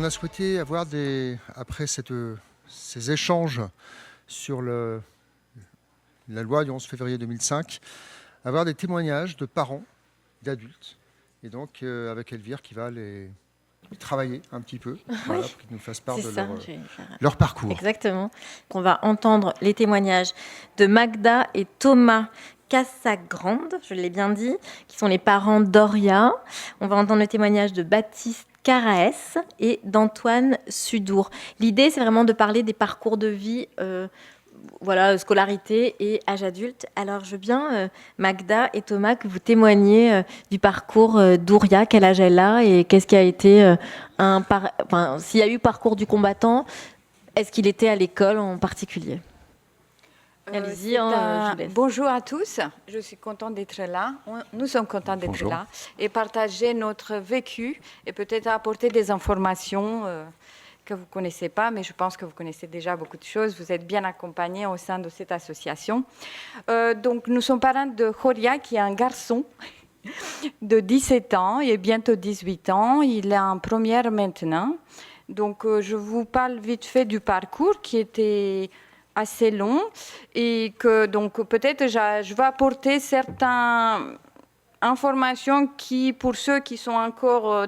a souhaité avoir après ces échanges sur la loi du 11 février 2005, avoir des témoignages de parents, d'adultes, et donc avec Elvire qui va les travailler un petit peu, voilà, pour qu'ils nous fassent part de leur parcours. Exactement. On va entendre les témoignages de Magda et Thomas Casagrande, je l'ai bien dit, qui sont les parents d'Oria. On va entendre le témoignage de Baptiste Caraès et d'Antoine Sudour. L'idée, c'est vraiment de parler des parcours de vie, scolarité et âge adulte. Alors, je veux bien, Magda et Thomas, que vous témoigniez du parcours d'Ouria, quel âge elle a et qu'est-ce qui a été s'il y a eu parcours du combattant, est-ce qu'il était à l'école en particulier? Allez-y, je vous laisse. Bonjour à tous, je suis contente d'être là. Nous sommes contents d'être là et partager notre vécu et peut-être apporter des informations que vous ne connaissez pas, mais je pense que vous connaissez déjà beaucoup de choses. Vous êtes bien accompagnés au sein de cette association. Donc, nous sommes parents de Joria, qui est un garçon de 17 ans et bientôt 18 ans. Il est en première maintenant. Donc, je vous parle vite fait du parcours qui était assez long et que donc peut-être je vais apporter certaines informations qui, pour ceux qui sont encore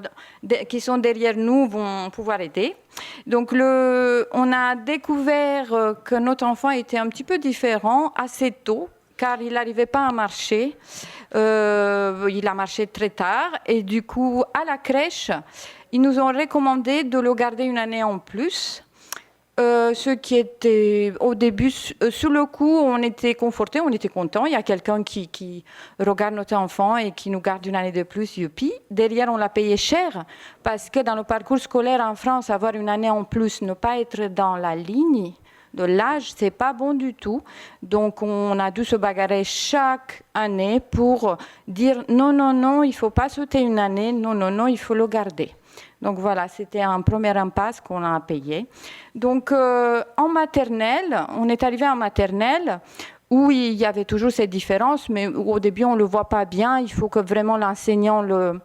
qui sont derrière nous, vont pouvoir aider. Donc on a découvert que notre enfant était un petit peu différent assez tôt, car il n'arrivait pas à marcher. Il a marché très tard et du coup à la crèche, ils nous ont recommandé de le garder une année en plus. Ce qui était au début, sur le coup, on était confortés, on était contents. Il y a quelqu'un qui regarde notre enfant et qui nous garde une année de plus, youpi. Derrière, on l'a payé cher parce que dans le parcours scolaire en France, avoir une année en plus, ne pas être dans la ligne de l'âge, c'est pas bon du tout. Donc, on a dû se bagarrer chaque année pour dire non, il faut pas sauter une année, non, il faut le garder. Donc voilà, c'était un premier impasse qu'on a payé. Donc en maternelle, on est arrivé en maternelle où il y avait toujours ces différences, mais au début on ne le voit pas bien. Il faut que vraiment l'enseignant le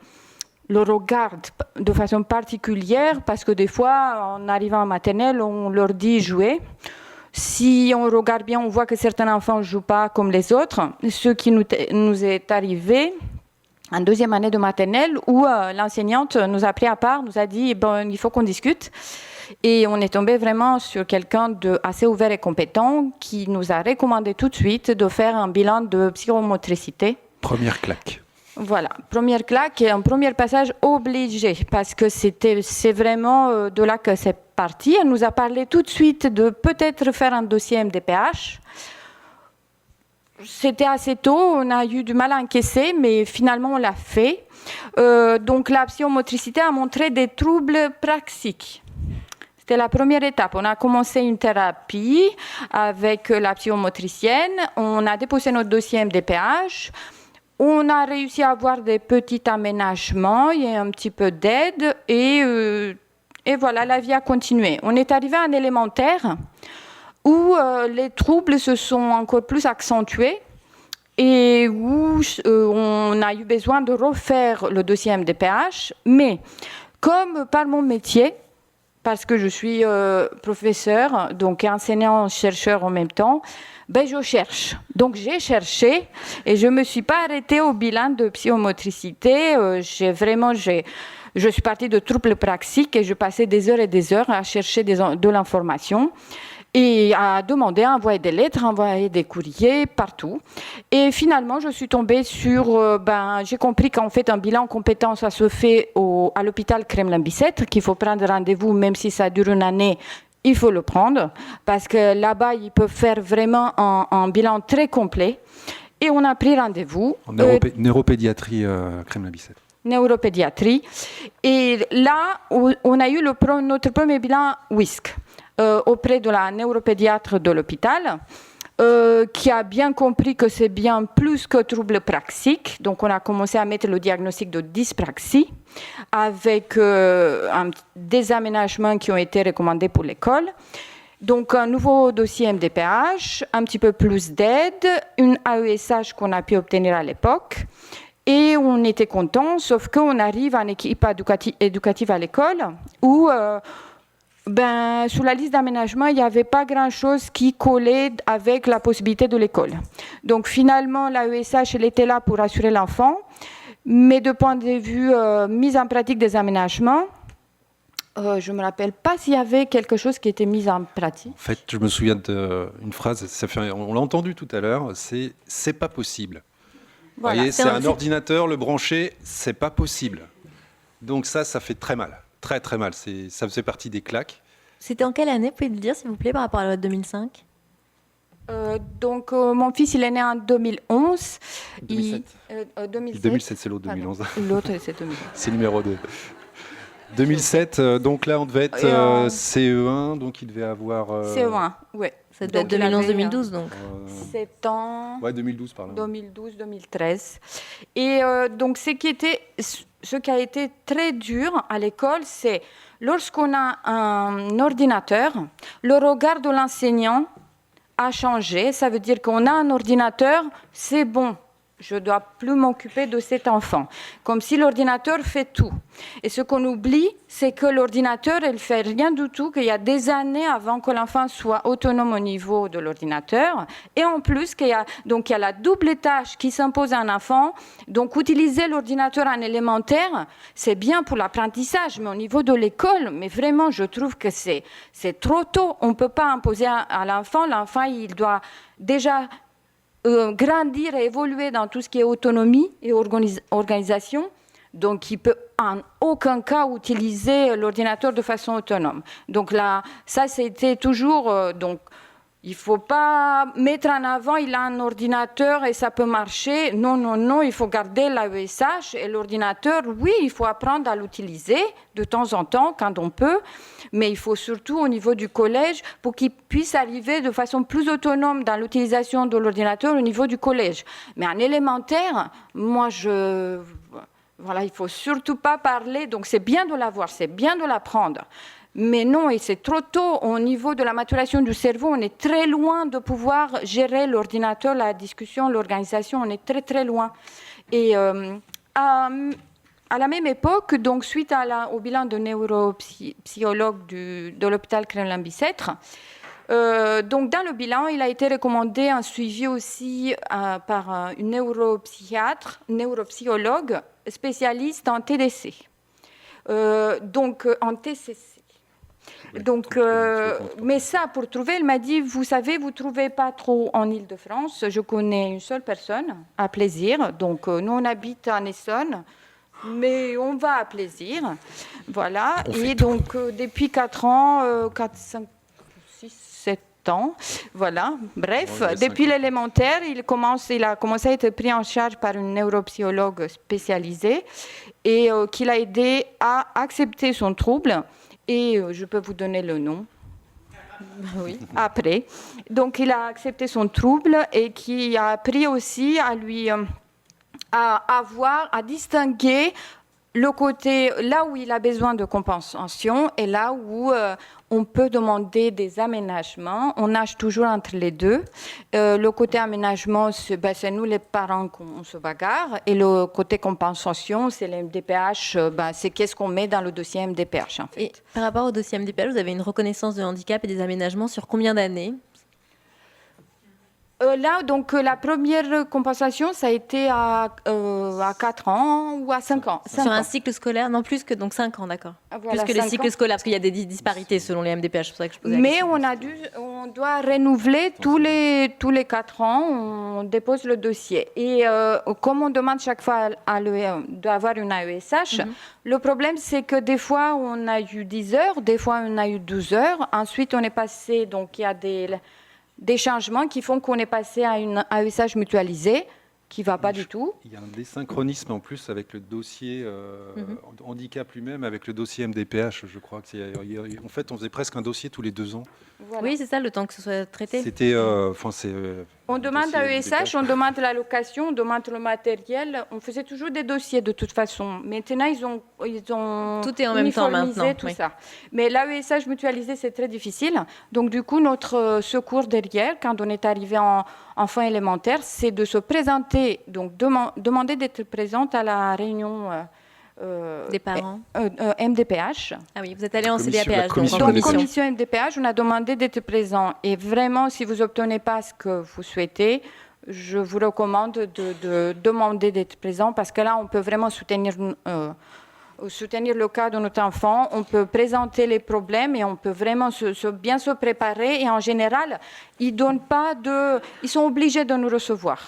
regarde de façon particulière parce que des fois, en arrivant en maternelle, on leur dit jouer. Si on regarde bien, on voit que certains enfants ne jouent pas comme les autres. Ce qui nous est arrivé en deuxième année de maternelle où l'enseignante nous a pris à part, nous a dit il faut qu'on discute. Et on est tombé vraiment sur quelqu'un d'assez ouvert et compétent qui nous a recommandé tout de suite de faire un bilan de psychomotricité. Première claque. Voilà, première claque et un premier passage obligé parce que c'est vraiment de là que c'est parti. Elle nous a parlé tout de suite de peut-être faire un dossier MDPH. C'était assez tôt, on a eu du mal à encaisser, mais finalement on l'a fait. Donc la psychomotricité a montré des troubles praxiques. C'était la première étape. On a commencé une thérapie avec la psychomotricienne. On a déposé notre dossier MDPH. On a réussi à avoir des petits aménagements et un petit peu d'aide. Et voilà, la vie a continué. On est arrivé en élémentaire où les troubles se sont encore plus accentués et où on a eu besoin de refaire le dossier MDPH. Mais comme par mon métier, parce que je suis professeur, donc enseignant-chercheur en même temps, je cherche. Donc j'ai cherché et je ne me suis pas arrêtée au bilan de psychomotricité. Je suis partie de troubles praxiques et je passais des heures et des heures à chercher de l'information et à demander, à envoyer des lettres, à envoyer des courriers, partout. Et finalement, je suis tombée sur... j'ai compris qu'en fait, un bilan compétence, ça se fait à l'hôpital Kremlin-Bicêtre, qu'il faut prendre rendez-vous, même si ça dure une année, il faut le prendre, parce que là-bas, ils peuvent faire vraiment un bilan très complet. Et on a pris rendez-vous. En neuropédiatrie Kremlin-Bicêtre. Neuropédiatrie. Et là, on a eu notre premier bilan WISC. Auprès de la neuropédiatre de l'hôpital, qui a bien compris que c'est bien plus que trouble praxique. Donc, on a commencé à mettre le diagnostic de dyspraxie avec des aménagements qui ont été recommandés pour l'école. Donc, un nouveau dossier MDPH, un petit peu plus d'aide, une AESH qu'on a pu obtenir à l'époque. Et on était contents, sauf qu'on arrive à une équipe éducative à l'école où, sur la liste d'aménagement, il n'y avait pas grand-chose qui collait avec la possibilité de l'école. Donc finalement, l'AESH, elle était là pour assurer l'enfant, mais de point de vue mise en pratique des aménagements, je ne me rappelle pas s'il y avait quelque chose qui était mis en pratique. En fait, je me souviens d'une phrase, on l'a entendu tout à l'heure, c'est pas possible. Voilà. Vous voyez, c'est un ordinateur, le brancher, c'est pas possible. Donc ça fait très mal, très très mal. Ça faisait partie des claques. C'était en quelle année, vous pouvez le dire, s'il vous plaît, par rapport à la loi de 2005 ? Mon fils, il est né en 2011. 2007. 2007, c'est l'autre, 2011. L'autre, c'est 2011. C'est numéro 2. 2007, donc là, on devait être CE1, donc il devait avoir... CE1, oui. Ça doit être 2011-2012, donc. 7 ans. Ouais, 2012, par là. 2012-2013. Et donc, ce qui a été très dur à l'école, c'est lorsqu'on a un ordinateur, le regard de l'enseignant a changé. Ça veut dire qu'on a un ordinateur, c'est bon. Je ne dois plus m'occuper de cet enfant. Comme si l'ordinateur fait tout. Et ce qu'on oublie, c'est que l'ordinateur, il ne fait rien du tout, qu'il y a des années avant que l'enfant soit autonome au niveau de l'ordinateur. Et en plus, il y a la double tâche qui s'impose à un enfant. Donc, utiliser l'ordinateur en élémentaire, c'est bien pour l'apprentissage, mais au niveau de l'école, mais vraiment, je trouve que c'est trop tôt. On ne peut pas imposer à l'enfant. L'enfant, il doit déjà... grandir et évoluer dans tout ce qui est autonomie et organisation. Donc, il ne peut en aucun cas utiliser l'ordinateur de façon autonome. Donc là, ça, c'était toujours... il ne faut pas mettre en avant, il a un ordinateur et ça peut marcher. Non, il faut garder l'AESH et l'ordinateur. Oui, il faut apprendre à l'utiliser de temps en temps, quand on peut. Mais il faut surtout, au niveau du collège, pour qu'il puisse arriver de façon plus autonome dans l'utilisation de l'ordinateur au niveau du collège. Mais en élémentaire, moi, il ne faut surtout pas parler. Donc, c'est bien de l'avoir, c'est bien de l'apprendre. Mais non, et c'est trop tôt. Au niveau de la maturation du cerveau, on est très loin de pouvoir gérer l'ordinateur, la discussion, l'organisation. On est très, très loin. Et à la même époque, donc suite au bilan de neuropsychologue de l'hôpital Kremlin-Bicêtre, donc dans le bilan, il a été recommandé un suivi aussi par une neuropsychologue spécialiste en TDC, donc en TCC. Donc, mais ça, pour trouver, il m'a dit, vous savez, vous ne trouvez pas trop en Île-de-France. Je connais une seule personne, à Plaisir. Donc, nous, on habite en Essonne, mais on va à Plaisir. Voilà. Et donc, depuis 4 ans, 4, 5, 6, 7 ans, voilà. Bref, depuis l'élémentaire, il a commencé à être pris en charge par une neuropsychologue spécialisée et qui l'a aidé à accepter son trouble. Et je peux vous donner le nom. Oui, après. Donc, il a accepté son trouble et qui a appris aussi à lui à distinguer le côté là où il a besoin de compensation et là où on peut demander des aménagements. On nage toujours entre les deux. Le côté aménagement, c'est nous les parents qu'on se bagarre. Et le côté compensation, c'est les MDPH, c'est qu'est-ce qu'on met dans le dossier MDPH. En fait. Et par rapport au dossier MDPH, vous avez une reconnaissance de handicap et des aménagements sur combien d'années ? Là, donc, la première compensation, ça a été à 4 ans ou à 5 ans. Sur un cycle scolaire, non plus que donc 5 ans, d'accord. Voilà, plus que les cycles scolaires, parce qu'il y a des disparités selon les MDPH, c'est pour ça que je posais la question. Mais on doit renouveler tous les 4 ans, on dépose le dossier. Et comme on demande chaque fois d'avoir une AESH, le problème, c'est que des fois, on a eu 10 heures, des fois, on a eu 12 heures. Ensuite, on est passé, donc il y a des changements qui font qu'on est passé à une AESH mutualisée qui ne va pas du tout. Il y a un désynchronisme en plus avec le dossier handicap lui-même, avec le dossier MDPH, je crois. En fait, on faisait presque un dossier tous les 2 ans. Voilà. Oui, c'est ça, le temps que ce soit traité. C'était... on demande à ESH, on demande l'allocation, on demande le matériel. On faisait toujours des dossiers de toute façon. Maintenant, ils ont tout est en même temps maintenant. Tout ça. Mais l'AESH mutualisé, c'est très difficile. Donc, du coup, notre secours derrière, quand on est arrivé enfants élémentaires, c'est de se présenter, donc demander d'être présente à la réunion Des parents. MDPH. Ah oui, vous êtes allé en Commission- CDAPH, la commission donc en Donc, commission. commission MDPH, on a demandé d'être présent. Et vraiment, si vous n'obtenez pas ce que vous souhaitez, je vous recommande de demander d'être présent parce que là, on peut vraiment soutenir le cas de notre enfant, on peut présenter les problèmes et on peut vraiment bien se préparer. Et en général, ils sont obligés de nous recevoir.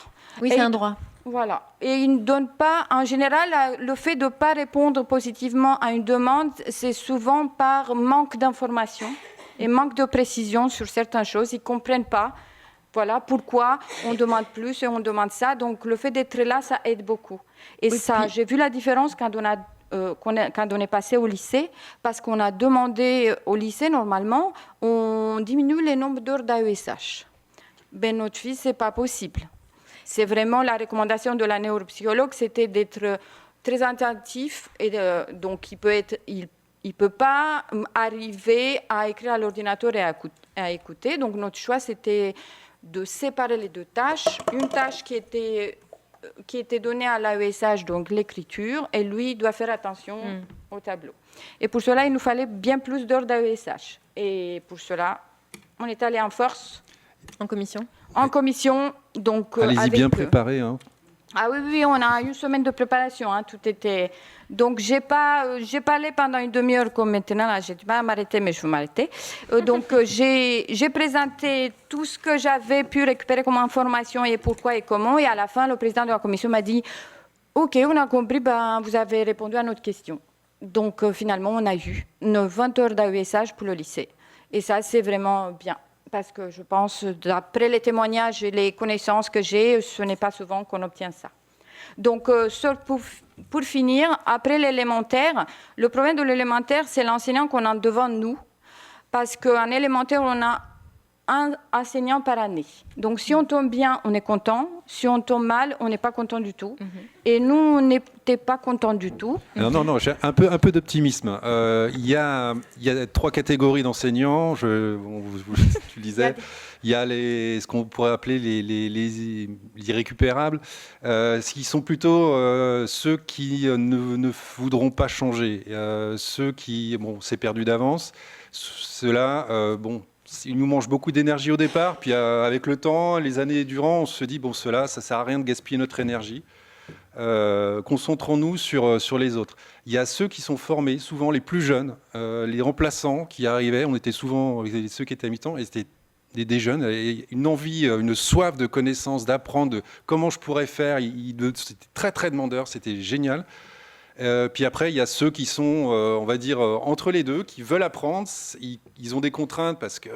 Oui, Et c'est un droit. Voilà. Et ils ne donnent pas, en général, le fait de ne pas répondre positivement à une demande, c'est souvent par manque d'information et manque de précision sur certaines choses. Ils ne comprennent pas. Voilà pourquoi on demande plus et on demande ça. Donc, le fait d'être là, ça aide beaucoup. Et Oui, ça, puis- j'ai vu la différence quand on est passé au lycée, parce qu'on a demandé au lycée, normalement, on diminue le nombre d'heures d'AESH. Ben, notre fils, ce n'est pas possible. C'est vraiment la recommandation de la neuropsychologue, c'était d'être très attentif. Et donc, il peut pas arriver à écrire à l'ordinateur et à écouter. Donc, notre choix, c'était de séparer les deux tâches. Une tâche qui était donnée à l'AESH, donc l'écriture, et lui doit faire attention au tableau. Et pour cela, il nous fallait bien plus d'heures d'AESH. Et pour cela, on est allé en force. En commission. En commission, donc Allez-y bien préparé. Hein. Ah oui, on a une semaine de préparation, hein, tout était... Donc, j'ai parlé pendant une demi-heure comme maintenant, là, j'ai du mal à m'arrêter, mais je vais m'arrêter. Donc, j'ai présenté tout ce que j'avais pu récupérer comme information et pourquoi et comment. Et à la fin, le président de la commission m'a dit « Ok, on a compris, vous avez répondu à notre question. » Donc, finalement, on a eu 20 heures d'AESH pour le lycée. Et ça, c'est vraiment bien. Parce que je pense, d'après les témoignages et les connaissances que j'ai, ce n'est pas souvent qu'on obtient ça. Donc, pour finir, après l'élémentaire, le problème de l'élémentaire, c'est l'enseignant qu'on a devant nous. Parce qu'en élémentaire, on a un enseignant par année. Donc, si on tombe bien, on est content. Si on tombe mal, on n'est pas content du tout. Et nous, on n'était pas contents du tout. Non, j'ai un peu d'optimisme. Il y a 3 catégories d'enseignants. Tu le disais. Il y a ce qu'on pourrait appeler les irrécupérables, qui sont plutôt ceux qui ne voudront pas changer. Ceux qui, c'est perdu d'avance. Ceux-là, ils nous mangent beaucoup d'énergie au départ, puis avec le temps, les années durant, on se dit, ceux-là, ça ne sert à rien de gaspiller notre énergie. Concentrons-nous sur les autres. Il y a ceux qui sont formés, souvent les plus jeunes, les remplaçants qui arrivaient, on était souvent ceux qui étaient à mi-temps, et c'était des jeunes, une envie, une soif de connaissance, d'apprendre comment je pourrais faire. C'était très très demandeur, c'était génial. Puis après, il y a ceux qui sont, on va dire, entre les deux, qui veulent apprendre. Ils ont des contraintes parce que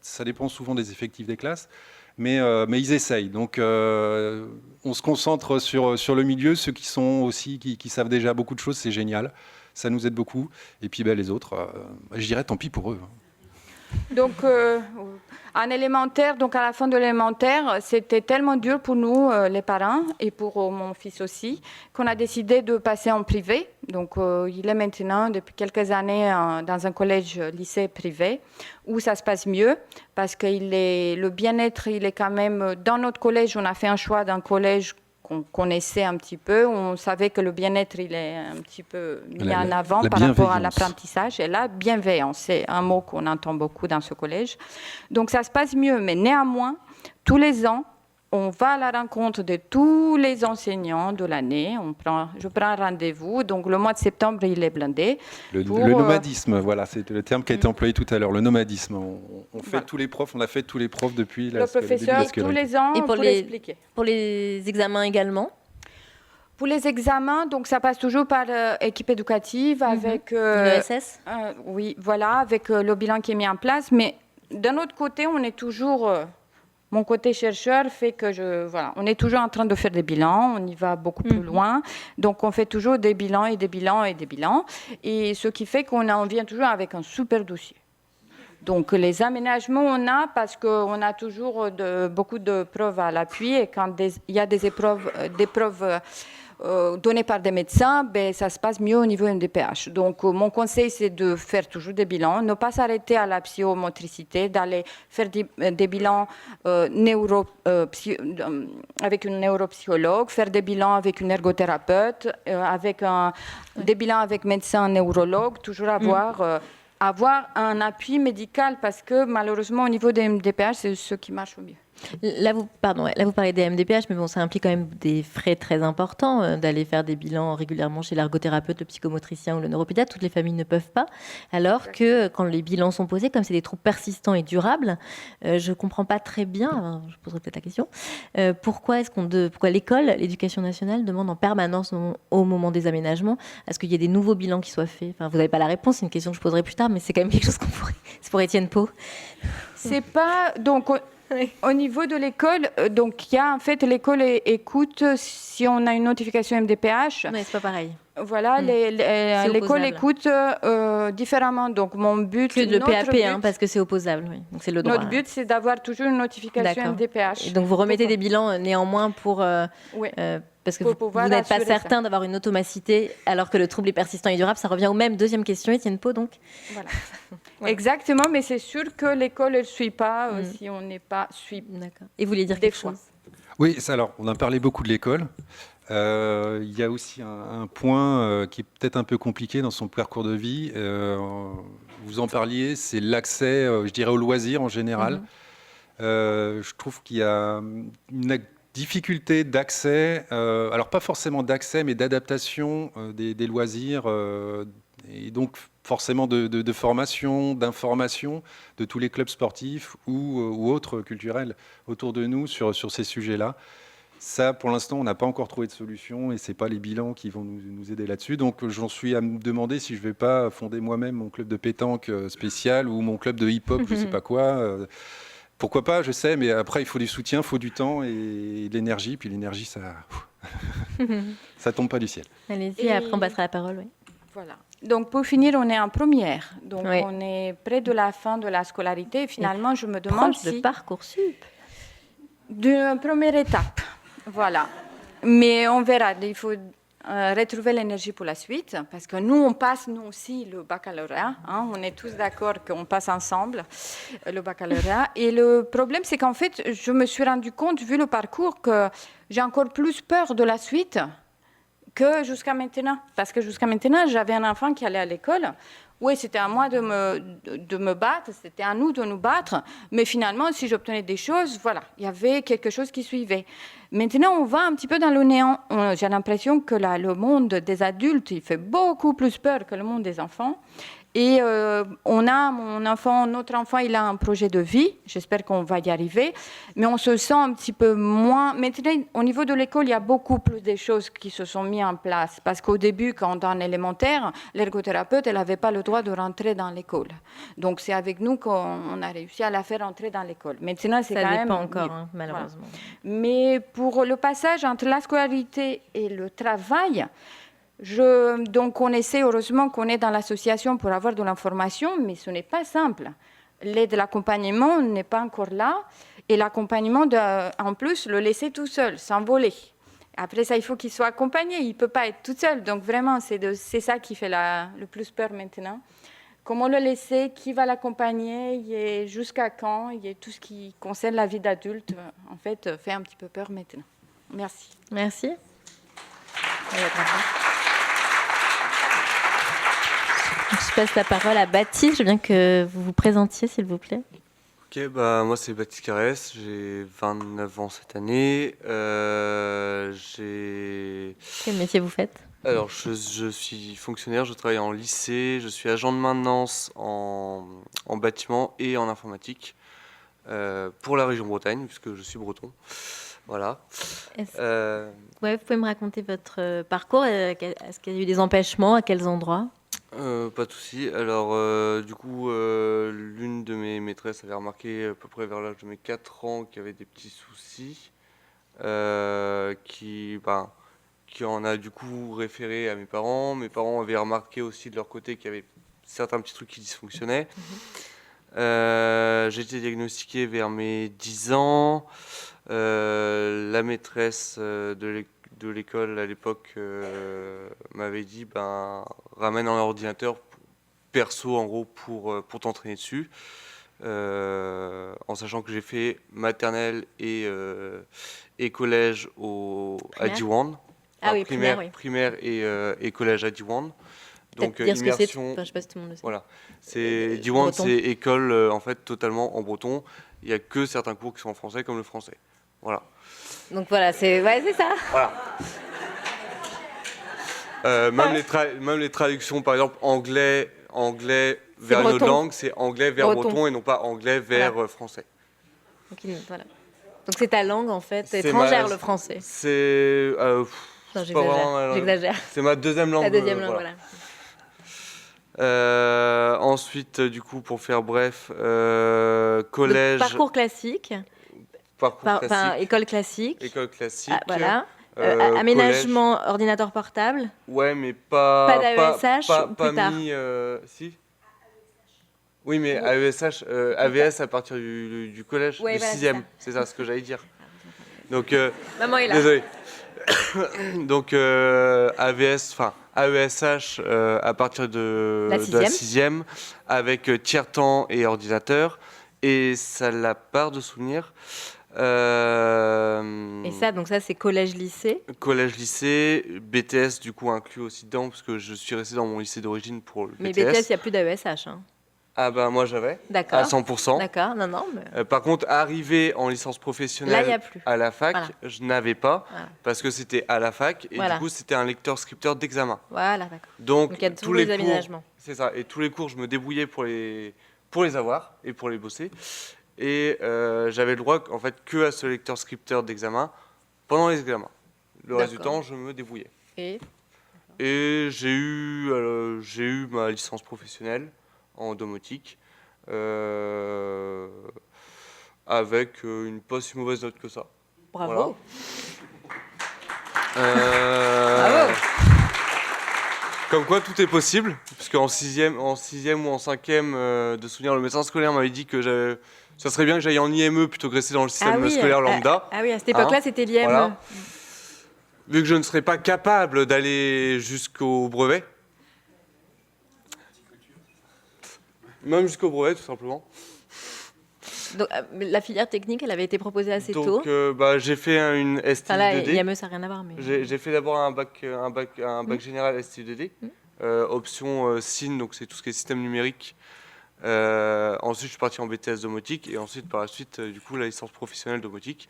ça dépend souvent des effectifs des classes, mais ils essayent. Donc, on se concentre sur le milieu. Ceux qui sont aussi, qui savent déjà beaucoup de choses, c'est génial. Ça nous aide beaucoup. Et puis les autres, je dirais tant pis pour eux. Donc, en élémentaire, donc à la fin de l'élémentaire, c'était tellement dur pour nous, les parents, et pour mon fils aussi, qu'on a décidé de passer en privé. Donc, il est maintenant, depuis quelques années, dans un collège-lycée privé, où ça se passe mieux, parce que le bien-être, il est quand même... Dans notre collège, on a fait un choix d'un collège qu'on connaissait un petit peu. On savait que le bien-être, il est un petit peu mis en avant par rapport à l'apprentissage. Et la bienveillance, c'est un mot qu'on entend beaucoup dans ce collège. Donc, ça se passe mieux. Mais néanmoins, tous les ans, on va à la rencontre de tous les enseignants de l'année. Je prends un rendez-vous. Donc, le mois de septembre, il est blindé. Le nomadisme, voilà, c'est le terme qui a été employé tout à l'heure, le nomadisme. On fait tous les profs, on a fait tous les profs depuis le professeur, tous les ans, et pour expliquer. Pour les examens également. Pour les examens, donc ça passe toujours par équipe éducative avec l'ESS. Oui, voilà, avec le bilan qui est mis en place. Mais d'un autre côté, on est toujours... Mon côté chercheur fait que on est toujours en train de faire des bilans, on y va beaucoup plus loin. Donc, on fait toujours des bilans et des bilans et des bilans. Et ce qui fait qu'on vient toujours avec un super dossier. Donc, les aménagements, on a parce qu'on a toujours beaucoup de preuves à l'appui. Et quand il y a des preuves donnés par des médecins, ben, ça se passe mieux au niveau MDPH. Donc, mon conseil, c'est de faire toujours des bilans, ne pas s'arrêter à la psychomotricité, d'aller faire des bilans avec une neuropsychologue, faire des bilans avec une ergothérapeute, des bilans avec médecin neurologue, toujours avoir un appui médical parce que malheureusement au niveau des MDPH, c'est ce qui marche au mieux. Là, vous parlez des MDPH, mais bon, ça implique quand même des frais très importants d'aller faire des bilans régulièrement chez l'ergothérapeute, le psychomotricien ou le neuropédiatre. Toutes les familles ne peuvent pas. Alors que quand les bilans sont posés, comme c'est des troubles persistants et durables, je ne comprends pas très bien, alors, je poserai peut-être la question, pourquoi l'école, l'éducation nationale, demande en permanence au moment des aménagements à ce qu'il y ait des nouveaux bilans qui soient faits. Enfin, vous n'avez pas la réponse, c'est une question que je poserai plus tard, mais c'est quand même quelque chose qu'on pourrait... C'est pour Étienne Pau. C'est pas... Donc, au niveau de l'école, donc il y a en fait l'école écoute si on a une notification MDPH. Mais c'est pas pareil. Voilà, l'école écoute différemment. Donc mon but, que le PAP, parce que c'est opposable. Oui. Donc c'est le droit. Notre but, c'est d'avoir toujours une notification MDPH. Et donc vous remettez des bilans néanmoins pour. Parce que vous n'êtes pas certain d'avoir une automacité, alors que le trouble est persistant et durable. Ça revient au même. Deuxième question, Étienne Pau, donc. Voilà. Ouais. Exactement, mais c'est sûr que l'école ne suit pas si on n'est pas suivi. D'accord. Et vous vouliez dire quelque chose? Oui, alors, on a parlé beaucoup de l'école. Il y a aussi un point qui est peut-être un peu compliqué dans son parcours de vie. Vous en parliez, c'est l'accès, je dirais, aux loisirs en général. Je trouve qu'il y a une difficulté d'accès, alors pas forcément d'accès, mais d'adaptation des loisirs, et donc forcément de formation, d'information de tous les clubs sportifs ou autres culturels autour de nous sur ces sujets-là. Ça, pour l'instant, on n'a pas encore trouvé de solution et ce n'est pas les bilans qui vont nous aider là-dessus. Donc, j'en suis à me demander si je ne vais pas fonder moi-même mon club de pétanque spécial ou mon club de hip-hop, je ne sais pas quoi. Pourquoi pas, je sais, mais après, il faut du soutien, il faut du temps et de l'énergie. Puis l'énergie, ça ne tombe pas du ciel. Allez-y, après, on passera la parole. Oui. Voilà. Donc, pour finir, on est en première. Donc, on est près de la fin de la scolarité. Et finalement, je me demande si... de Parcoursup. D'une première étape. Voilà. Mais on verra. Il faut retrouver l'énergie pour la suite. Parce que nous, on passe, nous aussi, le baccalauréat. Hein, on est tous d'accord qu'on passe ensemble le baccalauréat. Et le problème, c'est qu'en fait, je me suis rendu compte, vu le parcours, que j'ai encore plus peur de la suite que jusqu'à maintenant. Parce que jusqu'à maintenant, j'avais un enfant qui allait à l'école. Oui, c'était à moi de me battre, c'était à nous de nous battre. Mais finalement, si j'obtenais des choses, voilà, il y avait quelque chose qui suivait. Maintenant, on va un petit peu dans le néant. J'ai l'impression que le monde des adultes, il fait beaucoup plus peur que le monde des enfants. Et notre enfant, il a un projet de vie. J'espère qu'on va y arriver. Mais on se sent un petit peu moins... Maintenant, au niveau de l'école, il y a beaucoup plus de choses qui se sont mises en place. Parce qu'au début, quand en élémentaire, l'ergothérapeute, elle n'avait pas le droit de rentrer dans l'école. Donc, c'est avec nous qu'on a réussi à la faire rentrer dans l'école. Maintenant, c'est quand même... Ça dépend encore, hein, malheureusement. Voilà. Mais pour le passage entre la scolarité et le travail... Donc, on essaie, heureusement qu'on est dans l'association pour avoir de l'information, mais ce n'est pas simple. L'aide de l'accompagnement n'est pas encore là. Et l'accompagnement, en plus, le laisser tout seul, s'envoler. Après ça, il faut qu'il soit accompagné. Il ne peut pas être tout seul. Donc, vraiment, c'est ça qui fait le plus peur maintenant. Comment le laisser? Qui va l'accompagner? Jusqu'à quand? Tout ce qui concerne la vie d'adulte, en fait, fait un petit peu peur maintenant. Merci. Merci. Je passe la parole à Baptiste. Je veux bien que vous vous présentiez, s'il vous plaît. Ok, moi c'est Baptiste Carès, j'ai 29 ans cette année. Quel métier vous faites? Alors, je suis fonctionnaire, je travaille en lycée, je suis agent de maintenance en bâtiment et en informatique pour la région Bretagne, puisque je suis breton. Voilà. Vous pouvez me raconter votre parcours? Est-ce qu'il y a eu des empêchements? À quels endroits? Pas de souci. Alors, du coup, l'une de mes maîtresses avait remarqué à peu près vers l'âge de mes 4 ans qu'il y avait des petits soucis qui en a du coup référé à mes parents. Mes parents avaient remarqué aussi de leur côté qu'il y avait certains petits trucs qui dysfonctionnaient. J'ai été diagnostiqué vers mes 10 ans. La maîtresse de de l'école à l'époque m'avait dit ben, ramène un ordinateur perso en gros pour t'entraîner dessus. En sachant que j'ai fait maternelle et collège à Primaire. Diwan. Ah oui, primaire, oui. Primaire et collège à Diwan. Donc Peut-être dire ce que c'est. immersion. Enfin, je sais pas si tout le monde le sait. Voilà. Diwan, breton. c'est école en fait totalement en breton. Il n'y a que certains cours qui sont en français, comme le français. Voilà. Donc voilà, c'est ça. Voilà. Même les traductions, par exemple, anglais vers une autre breton. langue, c'est anglais vers breton et non pas anglais vers français. Donc, voilà. Donc c'est ta langue en fait C'est étrangère, le français. C'est. Non, pas vraiment, j'exagère. C'est ma deuxième langue. Ta deuxième langue, voilà. Ensuite, du coup, pour faire bref, collège. Donc, parcours classique. École classique. École classique. Ah, voilà. Aménagement collège. Ordinateur portable. Ouais, mais pas. Pas d'AESH ou plus tard. Si. Oui, mais AESH, AVS à partir du collège, Ouais, du voilà, 6e. C'est ça ce que j'allais dire. Donc. Maman est là. Désolé. Donc AVS, enfin AESH à partir de la 6e avec tiers-temps et ordinateur. Et ça l'a part de souvenir. Et ça, donc ça c'est collège-lycée. Collège-lycée, BTS du coup inclus aussi dedans parce que je suis resté dans mon lycée d'origine pour le BTS. Mais BTS, il n'y a plus d'AESH. Hein. Ah ben moi j'avais, D'accord. à 100%. D'accord, non. Mais... Par contre, arrivé en licence professionnelle là, y a plus. à la fac, Voilà. je n'avais pas Voilà. parce que c'était à la fac et Voilà. du coup c'était un lecteur-scripteur d'examen. Voilà, d'accord. Donc il y a tous les cours, aménagements. c'est ça, et tous les cours je me débrouillais pour les avoir et pour les bosser. Et j'avais le droit en fait que à ce lecteur-scripteur d'examen pendant les examens. Le reste du temps, je me débrouillais. Et j'ai eu ma licence professionnelle en domotique. Avec une pas si mauvaise note que ça. Bravo. Voilà. Bravo. Comme quoi tout est possible, parce qu'en sixième ou en 5e de souvenir, le médecin scolaire m'avait dit que ça serait bien que j'aille en IME plutôt que rester dans le système scolaire lambda. Ah oui, à cette époque-là, c'était l'IME. Voilà. Vu que je ne serais pas capable d'aller jusqu'au brevet. Même jusqu'au brevet, tout simplement. Donc, la filière technique, elle avait été proposée assez tôt. Donc, j'ai fait une STI2D. Enfin, là, IME, ça n'a rien à voir. Mais... J'ai fait d'abord un bac général STI2D, option SIN, donc c'est tout ce qui est système numérique. Ensuite, je suis parti en BTS domotique et ensuite, par la suite, du coup, la licence professionnelle domotique.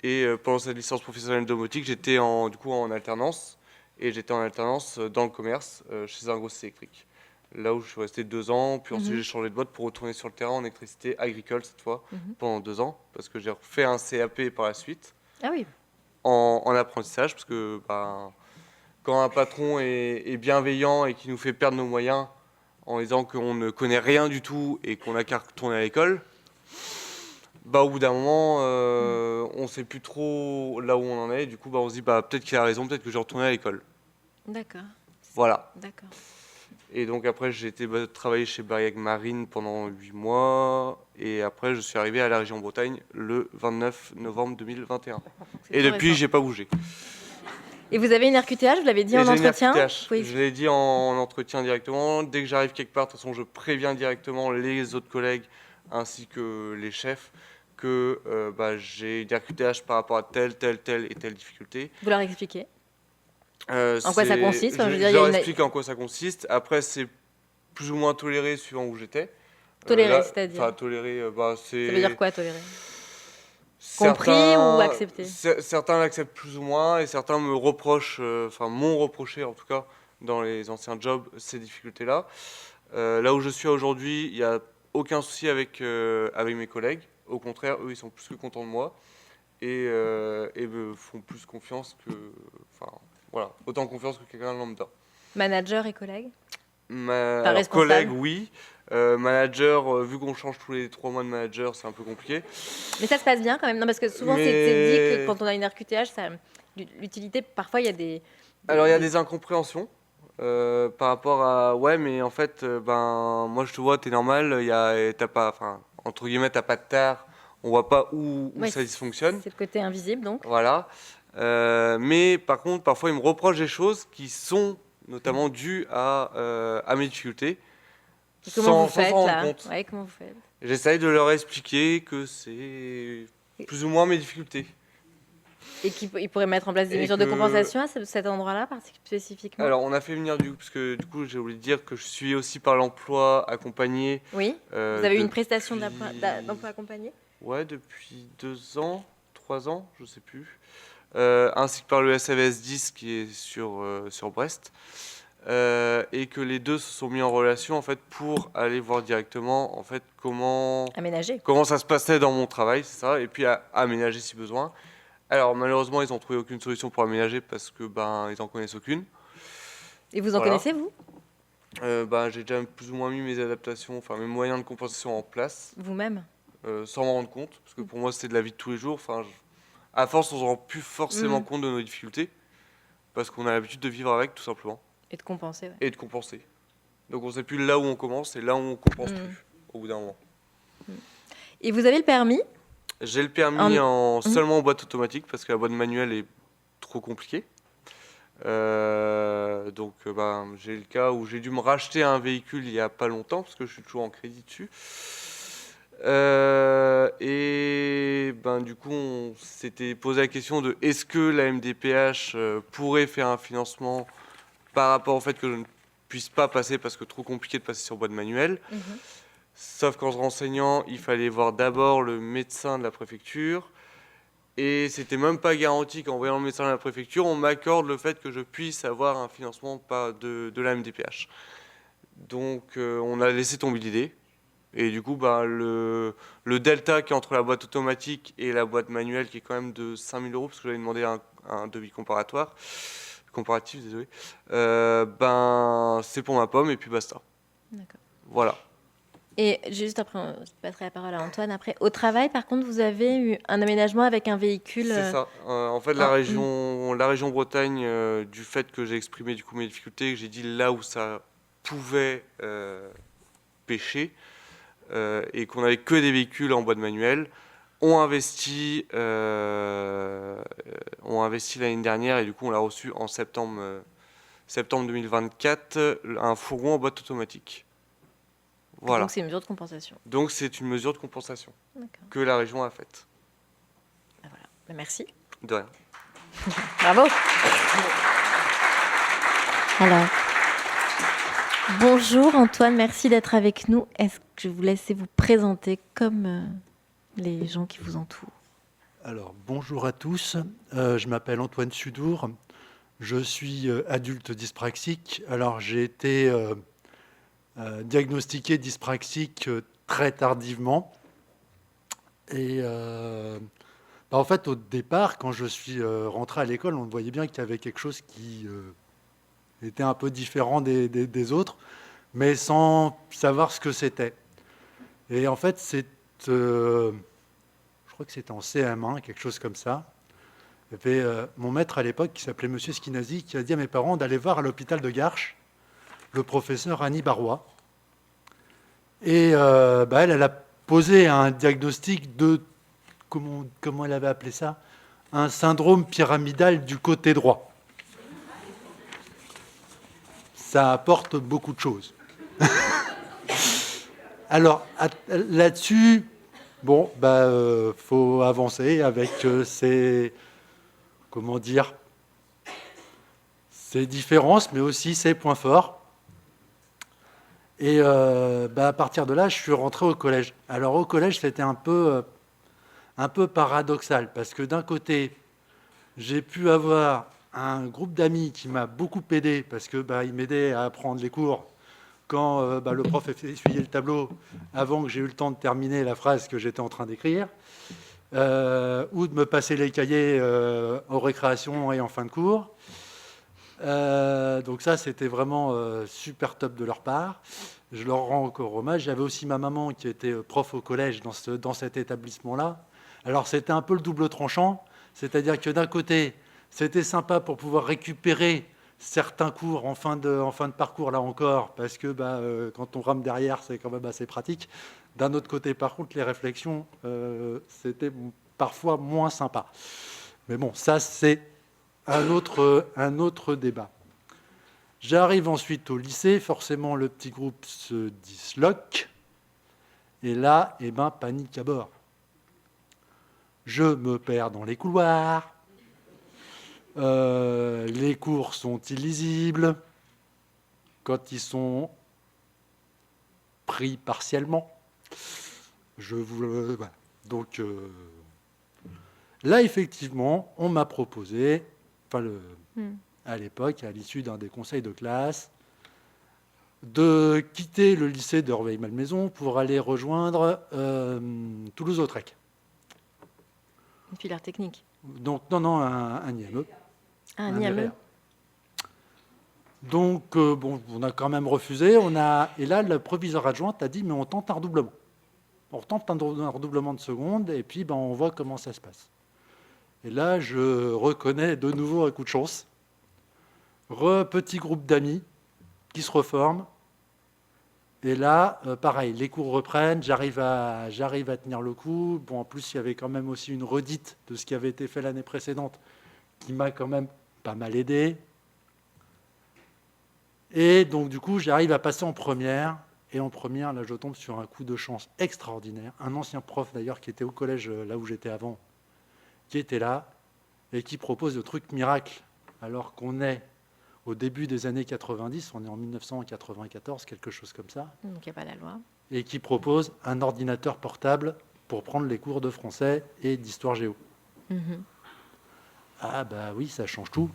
Et pendant cette licence professionnelle domotique, j'étais en alternance. Et j'étais en alternance dans le commerce, chez un grossiste électrique. Là où je suis resté 2 ans, puis ensuite j'ai changé de boîte pour retourner sur le terrain en électricité agricole cette fois, pendant 2 ans, parce que j'ai refait un CAP par la suite, ah oui. en apprentissage, parce que quand un patron est bienveillant et qui nous fait perdre nos moyens en disant qu'on ne connaît rien du tout et qu'on n'a qu'à retourner à l'école, au bout d'un moment, on ne sait plus trop là où on en est, du coup on se dit peut-être qu'il a raison, peut-être que je vais retourner à l'école. D'accord. Voilà. D'accord. Et donc après, j'ai été travailler chez Bariag Marine pendant 8 mois. Et après, je suis arrivé à la région Bretagne le 29 novembre 2021. Et depuis, j'ai pas bougé. Et vous avez une RQTH, vous l'avez dit en entretien ? Oui. Je l'ai dit en entretien directement. Dès que j'arrive quelque part, de toute façon, je préviens directement les autres collègues ainsi que les chefs que j'ai une RQTH par rapport à telle et telle difficulté. Vous leur expliquez ? En quoi ça consiste ? Je leur explique en quoi ça consiste. Après, c'est plus ou moins toléré suivant où j'étais. Toléré, c'est-à-dire ? Enfin, toléré, c'est... Ça veut dire quoi, toléré ? Compris ou accepté ? Certains l'acceptent plus ou moins et certains me reprochent, m'ont reproché en tout cas dans les anciens jobs, ces difficultés-là. Là où je suis aujourd'hui, il n'y a aucun souci avec mes collègues. Au contraire, eux, ils sont plus que contents de moi et me font plus confiance que... Voilà, autant confiance que quelqu'un de lambda. Manager et collègue ? Collègue, oui. Manager, vu qu'on change tous les 3 mois de manager, c'est un peu compliqué. Mais ça se passe bien quand même, non, parce que souvent c'est dit que quand on a une RQTH, l'utilité, parfois il y a des... Alors il y a des incompréhensions par rapport à... Ouais, mais en fait, moi je te vois, t'es normal, t'as pas... Enfin, entre guillemets, t'as pas de tard, on voit pas où ça dysfonctionne. C'est le côté invisible donc. Voilà. Mais par contre, parfois, ils me reprochent des choses qui sont notamment dues à mes difficultés. Et comment vous faites s'en rendre là? compte. Ouais, comment vous faites? J'essaye de leur expliquer que c'est plus ou moins mes difficultés. Et qu'ils pourraient mettre en place des Et mesures de que- compensation à cet endroit-là spécifiquement? Alors, on a fait venir parce que du coup, j'ai oublié de dire que je suis aussi par l'emploi accompagné. Oui. Vous avez eu une prestation d'emploi accompagné? Ouais, depuis 2 ans, 3 ans, je sais plus. Ainsi que par le SAVS 10 qui est sur Brest. Et que les deux se sont mis en relation en fait pour aller voir directement en fait comment ça se passait dans mon travail, c'est ça, et puis aménager si besoin. Alors malheureusement ils n'ont trouvé aucune solution pour aménager parce que ils n'en connaissent aucune. Et vous en connaissez vous? J'ai déjà plus ou moins mis mes adaptations, enfin mes moyens de compensation en place. Vous-même? Sans m'en rendre compte, parce que pour moi c'était de la vie de tous les jours. Enfin, à force on ne se rend plus forcément compte de nos difficultés parce qu'on a l'habitude de vivre avec tout simplement. Et de compenser. Ouais. Et de compenser. Donc on ne sait plus là où on commence et là où on compense plus au bout d'un moment. Et vous avez le permis? J'ai le permis seulement en boîte automatique parce que la boîte manuelle est trop compliquée. Donc j'ai le cas où j'ai dû me racheter un véhicule il n'y a pas longtemps parce que je suis toujours en crédit dessus. Du coup on s'était posé la question de est-ce que la MDPH pourrait faire un financement par rapport au fait que je ne puisse pas passer parce que trop compliqué de passer sur boîte manuelle. Sauf qu'en se renseignant, il fallait voir d'abord le médecin de la préfecture. Et c'était même pas garanti qu'en voyant le médecin de la préfecture, on m'accorde le fait que je puisse avoir un financement de la MDPH. Donc on a laissé tomber l'idée. Et du coup, le delta qui est entre la boîte automatique et la boîte manuelle, qui est quand même de 5 000 €, parce que j'avais demandé un devis comparatif, désolé, c'est pour ma pomme et puis basta. D'accord. Voilà. Et juste après, je passerai la parole à Antoine. Après, au travail, par contre, vous avez eu un aménagement avec un véhicule. C'est ça. En fait, la région Bretagne, du fait que j'ai exprimé du coup mes difficultés, que j'ai dit là où ça pouvait pêcher, et qu'on n'avait que des véhicules en boîte manuelle, ont investi l'année dernière et du coup on l'a reçu en septembre 2024, un fourgon en boîte automatique. Voilà. Donc c'est une mesure de compensation. Donc c'est une mesure de compensation D'accord. que la région a faite. Voilà. Merci. De rien. Bravo. Alors, bonjour Antoine, merci d'être avec nous. Est-ce que je vous laisse vous présenter comme les gens qui vous entourent? Alors, bonjour à tous. Je m'appelle Antoine Sudour. Je suis adulte dyspraxique. Alors, j'ai été diagnostiqué dyspraxique très tardivement. Et en fait, au départ, quand je suis rentré à l'école, on voyait bien qu'il y avait quelque chose qui était un peu différent des autres, mais sans savoir ce que c'était. Et en fait, je crois que c'était en CM1, quelque chose comme ça. Il y avait mon maître à l'époque, qui s'appelait Monsieur Skinazi, qui a dit à mes parents d'aller voir à l'hôpital de Garches le professeur Annie Barrois. Et elle a posé un diagnostic de, comment elle avait appelé ça, un syndrome pyramidal du côté droit. Ça apporte beaucoup de choses. Alors, là-dessus, faut avancer avec ces différences, mais aussi ses points forts. Et à partir de là, je suis rentré au collège. Alors au collège, c'était un peu paradoxal, parce que d'un côté, j'ai pu avoir un groupe d'amis qui m'a beaucoup aidé, parce que il m'aidait à apprendre les cours quand le prof essuyait le tableau avant que j'ai eu le temps de terminer la phrase que j'étais en train d'écrire, ou de me passer les cahiers en récréation et en fin de cours. Donc ça, c'était vraiment super top de leur part. Je leur rends encore hommage. J'avais aussi ma maman qui était prof au collège dans cet établissement-là. Alors c'était un peu le double tranchant, c'est-à-dire que d'un côté, c'était sympa pour pouvoir récupérer certains cours en fin de parcours, là encore, parce que quand on rame derrière, c'est quand même assez pratique. D'un autre côté, par contre, les réflexions, c'était parfois moins sympa. Mais bon, ça, c'est un autre débat. J'arrive ensuite au lycée, forcément le petit groupe se disloque, et là, panique à bord. Je me perds dans les couloirs, les cours sont illisibles, quand ils sont pris partiellement. Voilà. Donc là, effectivement, on m'a proposé, à l'époque, à l'issue d'un des conseils de classe, de quitter le lycée de Reveil-Malmaison pour aller rejoindre Toulouse-Lautrec. Une filière technique. Donc, non, un IME. Un IME. Donc, on a quand même refusé. Et là, le proviseur adjoint a dit, mais on tente un redoublement. On tente un redoublement de seconde, et puis on voit comment ça se passe. Et là, je reconnais de nouveau un coup de chance. Petit groupe d'amis qui se reforment. Et là, pareil, les cours reprennent, j'arrive à tenir le coup. Bon, en plus, il y avait quand même aussi une redite de ce qui avait été fait l'année précédente, qui m'a quand même pas mal aidé. Et donc, du coup, j'arrive à passer en première. Et en première, là, je tombe sur un coup de chance extraordinaire. Un ancien prof, d'ailleurs, qui était au collège, là où j'étais avant, qui était là, et qui propose le truc miracle, alors qu'on est au début des années 90, on est en 1994, quelque chose comme ça. Donc il n'y a pas la loi. Et qui propose un ordinateur portable pour prendre les cours de français et d'histoire géo. Ah bah oui, ça change tout.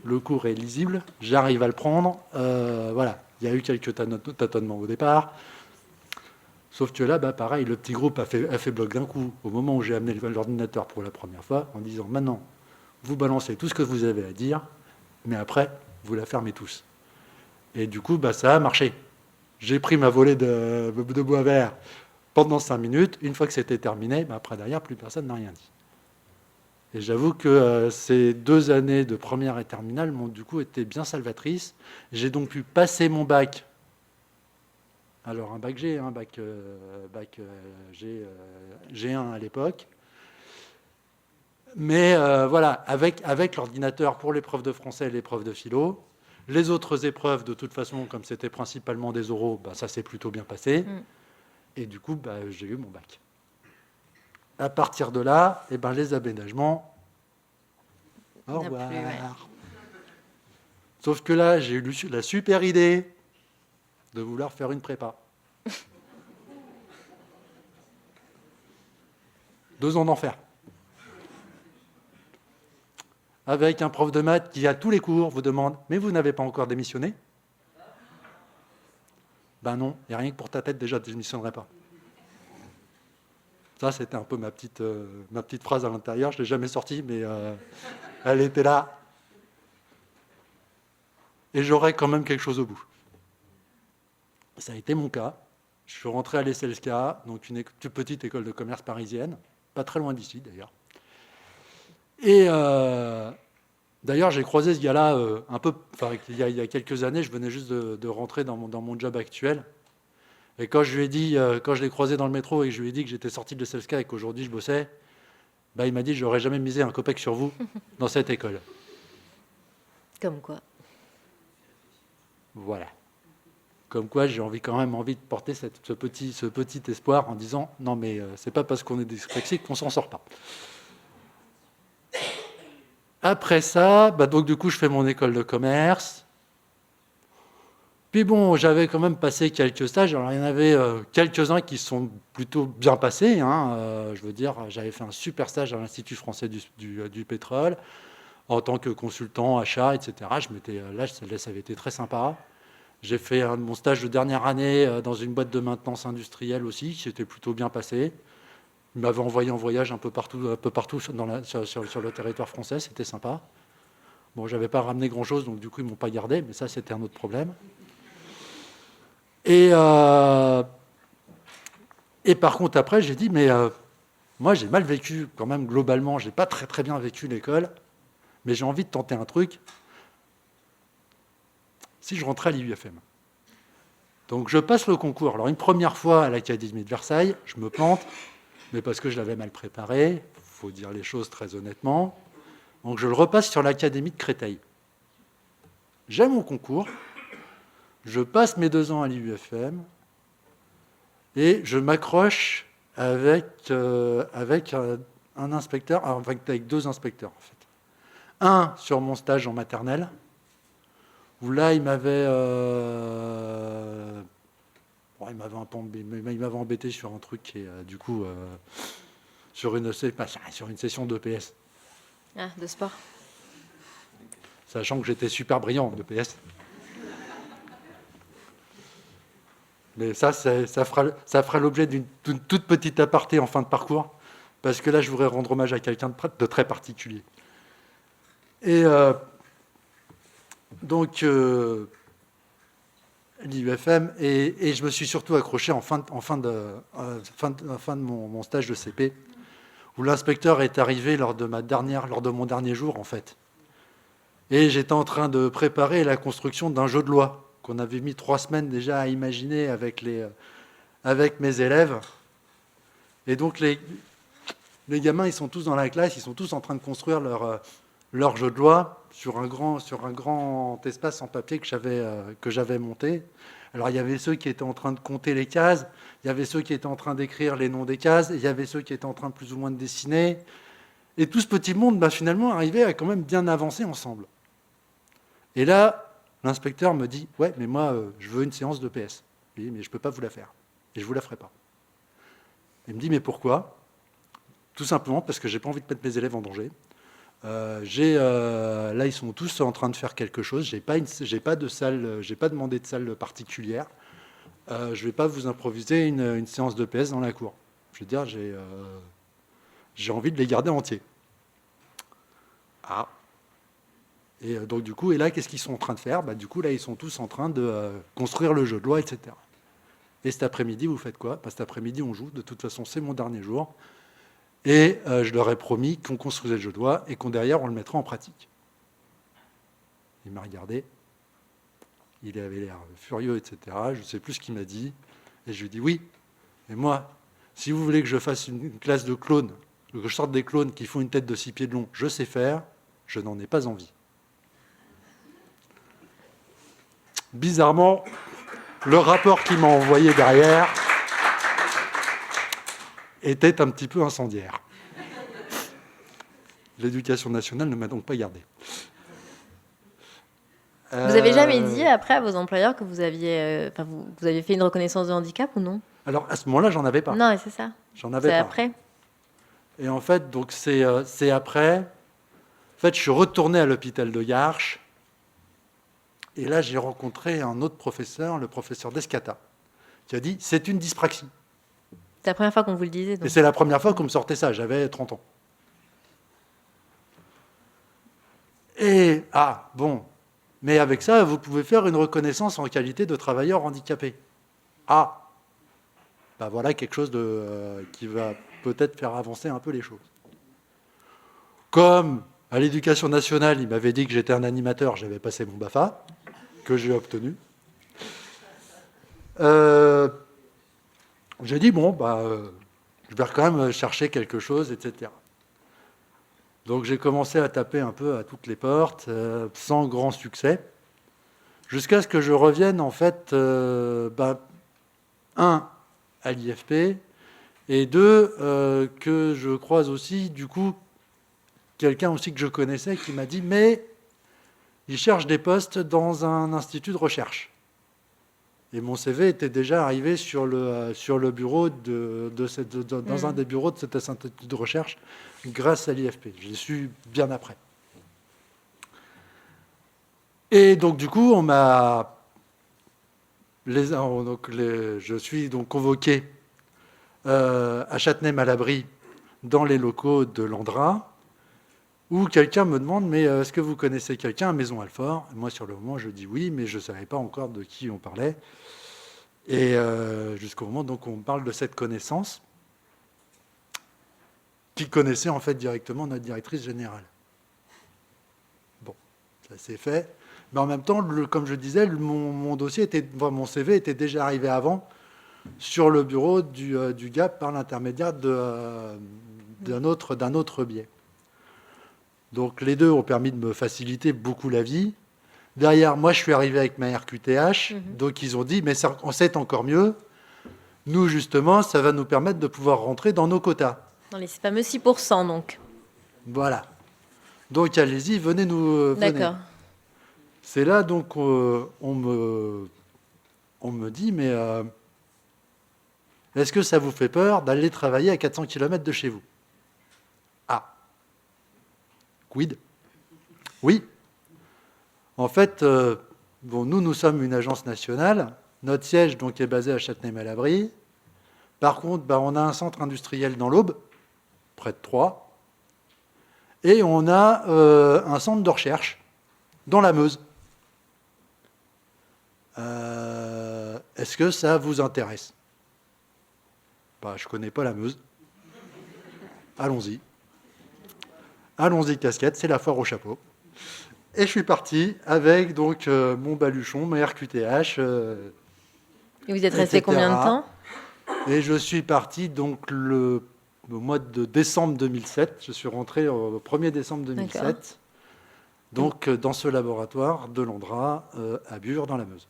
Le cours est lisible, j'arrive à le prendre. Voilà, il y a eu quelques tâtonnements au départ. Sauf que là, pareil, le petit groupe a fait bloc d'un coup. Au moment où j'ai amené l'ordinateur pour la première fois, en disant, maintenant, vous balancez tout ce que vous avez à dire, mais après, vous la fermez tous. Et du coup, ça a marché. J'ai pris ma volée de bois vert pendant 5 minutes. Une fois que c'était terminé, après, derrière, plus personne n'a rien dit. Et j'avoue que ces 2 années de première et terminale m'ont du coup été bien salvatrices. J'ai donc pu passer mon bac. Alors, un bac G, G1 à l'époque. Mais voilà, avec l'ordinateur pour l'épreuve de français et l'épreuve de philo. Les autres épreuves, de toute façon, comme c'était principalement des oraux, ça s'est plutôt bien passé. Et du coup, j'ai eu mon bac. À partir de là, les aménagements, au revoir. Plus, ouais. Sauf que là, j'ai eu la super idée de vouloir faire une prépa. 2 ans d'enfer. Avec un prof de maths qui, à tous les cours, vous demande « Mais vous n'avez pas encore démissionné ?» Ben non, et rien que pour ta tête, déjà, je ne démissionnerai pas. Ça, c'était un peu ma petite phrase à l'intérieur. Je ne l'ai jamais sortie, mais elle était là. Et j'aurais quand même quelque chose au bout. Ça a été mon cas. Je suis rentré à l'ESLK, donc une toute petite école de commerce parisienne, pas très loin d'ici, d'ailleurs. Et d'ailleurs, j'ai croisé ce gars-là il y a quelques années. Je venais juste de rentrer dans mon job actuel. Et quand je lui ai dit, quand je l'ai croisé dans le métro et que je lui ai dit que j'étais sorti de l'ESLK et qu'aujourd'hui je bossais, il m'a dit, j'aurais jamais misé un copec sur vous dans cette école. Comme quoi. Voilà. Comme quoi, j'ai quand même envie de porter ce petit espoir en disant, non mais c'est pas parce qu'on est dyslexique qu'on s'en sort pas. Après ça, donc du coup, je fais mon école de commerce. Puis bon, j'avais quand même passé quelques stages. Alors, il y en avait quelques-uns qui sont plutôt bien passés. Je veux dire, j'avais fait un super stage à l'Institut français du pétrole en tant que consultant, achat, etc. Là, ça avait été très sympa. J'ai fait mon stage de dernière année dans une boîte de maintenance industrielle aussi, qui s'était plutôt bien passé. Ils m'avaient envoyé en voyage un peu partout sur le territoire français, c'était sympa. Bon, j'avais pas ramené grand-chose, donc du coup, ils m'ont pas gardé, mais ça, c'était un autre problème. Et par contre, après, j'ai dit, mais moi, j'ai mal vécu quand même globalement. J'ai pas très très bien vécu l'école, mais j'ai envie de tenter un truc. Si je rentrais à l'IUFM. Donc, je passe le concours. Alors, une première fois à l'Académie de Versailles, je me plante, mais parce que je l'avais mal préparé. Il faut dire les choses très honnêtement. Donc je le repasse sur l'Académie de Créteil. J'ai mon concours, je passe mes 2 ans à l'IUFM et je m'accroche avec un inspecteur, enfin avec 2 inspecteurs en fait. Un sur mon stage en maternelle, où là il m'avait embêté sur un truc et du coup sur une session d'EPS. Ah, de sport. Sachant que j'étais super brillant en EPS. Mais ça fera l'objet d'une toute petite aparté en fin de parcours, parce que là, je voudrais rendre hommage à quelqu'un de très particulier. Et donc, l'IUFM, et je me suis surtout accroché en fin de mon stage de CP, où l'inspecteur est arrivé lors de mon dernier jour, en fait. Et j'étais en train de préparer la construction d'un jeu de loi qu'on avait mis 3 semaines déjà à imaginer avec mes élèves. Et donc, les gamins, ils sont tous dans la classe, ils sont tous en train de construire leur jeu de loi sur un grand espace en papier que j'avais monté. Alors, il y avait ceux qui étaient en train de compter les cases, il y avait ceux qui étaient en train d'écrire les noms des cases, et il y avait ceux qui étaient en train plus ou moins de dessiner. Et tout ce petit monde, finalement, arrivait à quand même bien avancer ensemble. Et là, l'inspecteur me dit « Ouais, mais moi, je veux une séance de PS. » Je lui dis « Mais je ne peux pas vous la faire. Et je ne vous la ferai pas. » Il me dit « Mais pourquoi ?» Tout simplement parce que je n'ai pas envie de mettre mes élèves en danger. Là, ils sont tous en train de faire quelque chose. Je n'ai pas demandé de salle particulière. Je ne vais pas vous improviser une séance de PS dans la cour. Je veux dire, j'ai envie de les garder entiers. Ah. Et donc, du coup, et là, qu'est-ce qu'ils sont en train de faire ? Du coup, là, ils sont tous en train de construire le jeu de loi, etc. Et cet après-midi, vous faites quoi ? Cet après-midi, on joue. De toute façon, c'est mon dernier jour. Et je leur ai promis qu'on construisait le jeu de loi et qu'on, derrière, on le mettra en pratique. Il m'a regardé. Il avait l'air furieux, etc. Je ne sais plus ce qu'il m'a dit. Et je lui ai dit, oui. Et moi, si vous voulez que je fasse une classe de clones, que je sorte des clones qui font une tête de 6 pieds de long, je sais faire, je n'en ai pas envie. Bizarrement, le rapport qu'il m'a envoyé derrière était un petit peu incendiaire. L'éducation nationale ne m'a donc pas gardé. Vous avez jamais dit après à vos employeurs que vous aviez fait une reconnaissance de handicap ou non ? Alors à ce moment-là, j'en avais pas. Non, c'est ça. J'en avais pas. C'est après. Et en fait, donc c'est après. En fait, je suis retourné à l'hôpital de Garches. Et là, j'ai rencontré un autre professeur, le professeur Descata, qui a dit « c'est une dyspraxie ». C'est la première fois qu'on vous le disait. Donc. Et c'est la première fois qu'on me sortait ça, j'avais 30 ans. Et, mais avec ça, vous pouvez faire une reconnaissance en qualité de travailleur handicapé. Voilà quelque chose qui va peut-être faire avancer un peu les choses. Comme à l'Éducation nationale, il m'avait dit que j'étais un animateur, j'avais passé mon BAFA, que j'ai obtenu. J'ai dit, je vais quand même chercher quelque chose, etc. Donc j'ai commencé à taper un peu à toutes les portes, sans grand succès, jusqu'à ce que je revienne, en fait, à l'IFP, et 2, que je croise aussi, du coup, quelqu'un aussi que je connaissais qui m'a dit « mais il cherche des postes dans un institut de recherche ». Et mon CV était déjà arrivé sur le bureau dans un des bureaux de cet institut de recherche grâce à l'IFP. Je l'ai su bien après. Et donc, du coup, je suis donc convoqué à Châtenay-Malabry dans les locaux de l'Andra, où quelqu'un me demande « mais est-ce que vous connaissez quelqu'un à Maison-Alfort ?» Moi, sur le moment, je dis oui, mais je ne savais pas encore de qui on parlait. Et jusqu'au moment donc, où on parle de cette connaissance, qui connaissait en fait directement notre directrice générale. Bon, ça s'est fait. Mais en même temps, comme je disais, mon CV était déjà arrivé avant sur le bureau du GAP par l'intermédiaire d'un autre biais. Donc les deux ont permis de me faciliter beaucoup la vie. Derrière, moi, je suis arrivé avec ma RQTH. Donc ils ont dit, mais c'est encore mieux. Nous, justement, ça va nous permettre de pouvoir rentrer dans nos quotas. Dans les fameux 6%, donc. Voilà. Donc allez-y, venez nous... venez. D'accord. C'est là, donc, on me dit, mais est-ce que ça vous fait peur d'aller travailler à 400 km de chez vous? Ah. Quid? Oui. En fait, bon, nous sommes une agence nationale. Notre siège donc, est basé à Châtenay-Malabry. Par contre, on a un centre industriel dans l'Aube, près de Troyes. Et on a un centre de recherche dans la Meuse. Est-ce que ça vous intéresse? Je ne connais pas la Meuse. Allons-y. Allons-y, casquette, c'est la foire au chapeau. Et je suis parti avec donc mon baluchon, ma RQTH. Et vous êtes resté etc. combien de temps? Et je suis parti donc au mois de décembre 2007. Je suis rentré au 1er décembre 2007. D'accord. Donc dans ce laboratoire de l'Andra à Bure dans la Meuse.